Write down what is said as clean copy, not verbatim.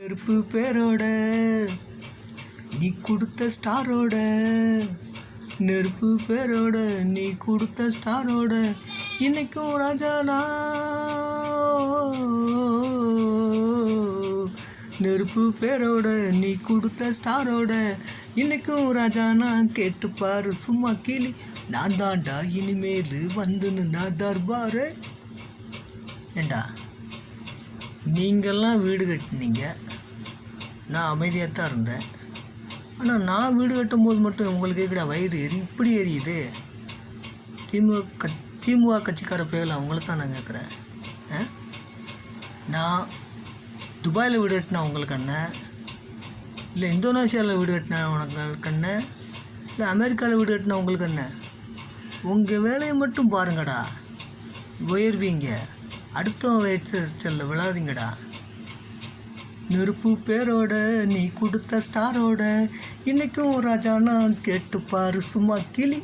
நெருப்பு பேரோட நீ கொடுத்த ஸ்டாரோட, நெருப்பு பேரோட நீ கொடுத்த ஸ்டாரோட, இன்னைக்கும் ராஜானா. நெருப்பு பேரோட நீ கொடுத்த ஸ்டாரோட, இன்னைக்கும் ராஜானா. கேட்டுப்பாரு சும்மா கிளி, நான் தாண்டா இனிமேல் வந்துன்னு நான் தர்பாரு. ஏண்டா நீங்கள்லாம் வீடு கட்டினீங்க, நான் அமைதியாக தான் இருந்தேன். ஆனால் நான் வீடு கட்டும்போது மட்டும் உங்களுக்கு கூட வயிறு இப்படி எரியுது. திமுக கட்சிக்கார பேரில் அவங்கள தான் நான் கேட்குறேன். நான் துபாயில் வீடு கட்டினா உங்களுக்கு என்ன, இல்லை இந்தோனேஷியாவில் வீடு கட்டினா உங்களுக்கு என்ன, இல்லை அமெரிக்காவில் வீடு கட்டினா உங்களுக்கு என்ன? உங்கள் வேலையை மட்டும் பாருங்கடா, உயர்வீங்க. அடுத்தவன் வயிற்றுச்சலில் விழாதீங்கடா. நெருப்பு பேரோட நீ கொடுத்த ஸ்டாரோட, இன்னைக்கும் ராஜானா. கேட்டுப்பாரு சும்மா கிளி.